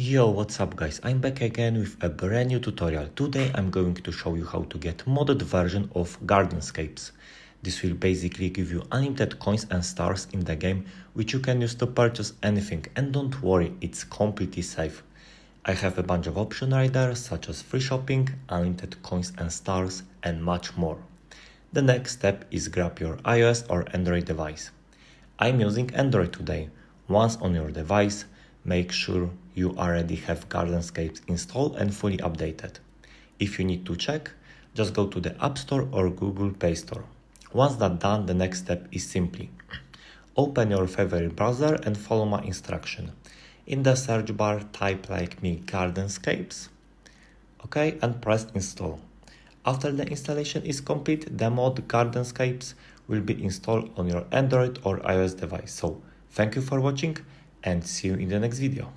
Yo, what's up guys, I'm back again with a brand new tutorial. Today I'm going to show you how to get modded version of Gardenscapes. This will basically give you unlimited coins and stars in the game, which you can use to purchase anything, and don't worry, it's completely safe. I have a bunch of options right there, such as free shopping, unlimited coins and stars, and much more. The next step is grab your iOS or Android device. I'm using Android today. Once on your device, make sure you already have Gardenscapes installed and fully updated. If you need to check, just go to the App Store or Google Play Store. Once that's done, the next step is simply open your favorite browser and follow my instruction. In the search bar, type like me Gardenscapes, okay, and press install. After the installation is complete, the mod Gardenscapes will be installed on your Android or iOS device. So, thank you for watching and see you in the next video.